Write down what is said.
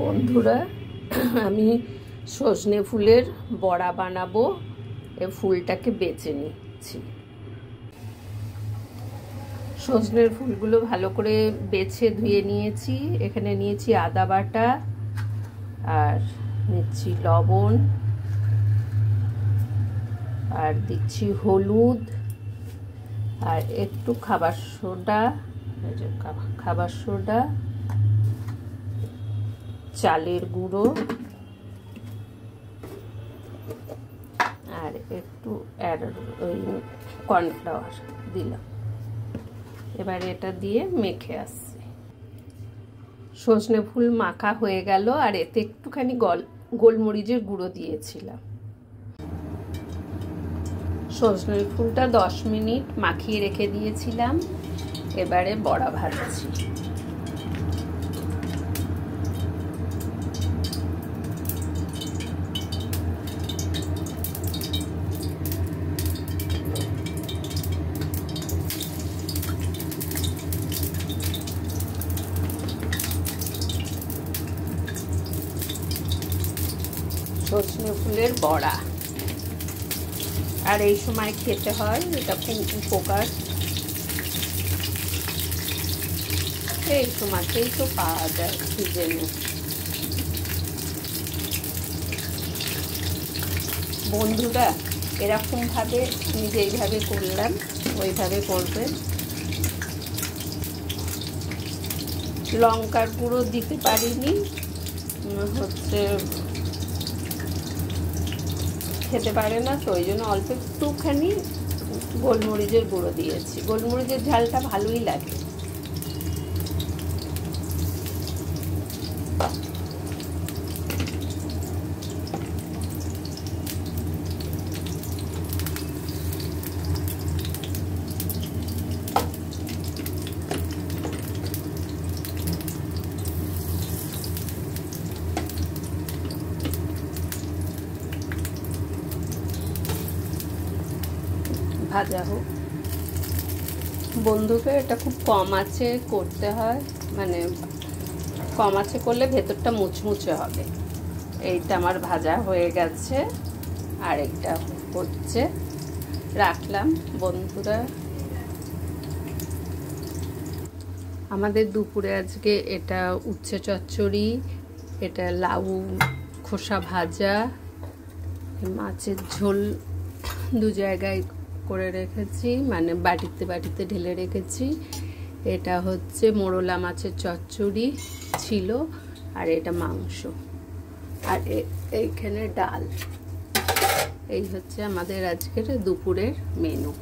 বন্ধুরা, আমি সজনে ফুলের বড়া বানাবো। এই ফুলটাকে বেছে নিচ্ছি। সজনের ফুলগুলো ভালো করে বেছে ধুয়ে নিয়েছি। এখানে নিয়েছি আদা বাটা, আর নিচ্ছি লবণ, আর দিচ্ছি হলুদ, আর একটু খাবার সোডা, চালের গুঁড়ো, আর একটু ওই কর্নফ্লাওয়ার দিলাম। এবার এটা দিয়ে মেখে আসছি। সজনে ফুল মাখা হয়ে গেল, আর এতে একটুখানি গোলমরিচের গুঁড়ো দিয়েছিলাম। সজনে ফুলটা 10 মিনিট মাখিয়ে রেখে দিয়েছিলাম। এবারে বড়া ভাজছি। সজনে ফুলের বড়া, আর এই সময় খেতে হয়, এটা খুব উপকার। এই সময়তেই তো পাওয়া যায় সিজনে। বন্ধুরা, এরকমভাবে আমি যেইভাবে করলাম ওইভাবে করবেন। লঙ্কার গুঁড়ো দিতে পারিনি, খেতে পারে না, তো ওই জন্য অল্প একটুখানি গোলমরিচের গুঁড়ো দিয়েছি। গোলমরিচের ঝালটা ভালোই লাগে। ভাজা হোক। বন্ধুকে এটা খুব কম আঁচে করতে হয়, মানে কম আঁচে করলে ভেতরটা মুচমুচে হবে। এইটা আমার ভাজা হয়ে গেছে, আর একটা হচ্ছে, রাখলাম। বন্ধুরা, আমাদের দুপুরে আজকে এটা উচ্ছে চচ্চড়ি, এটা লাউ খোসা ভাজা, মাছের ঝোল দু জায়গায় করে রেখেছি, মানে বাটিতে ঢেলে রেখেছি। এটা হচ্ছে মোরলা মাছের চচ্চড়ি ছিল, আর এটা মাংস, আর এইখানে ডাল। এই হচ্ছে আমাদের আজকের দুপুরের মেনু।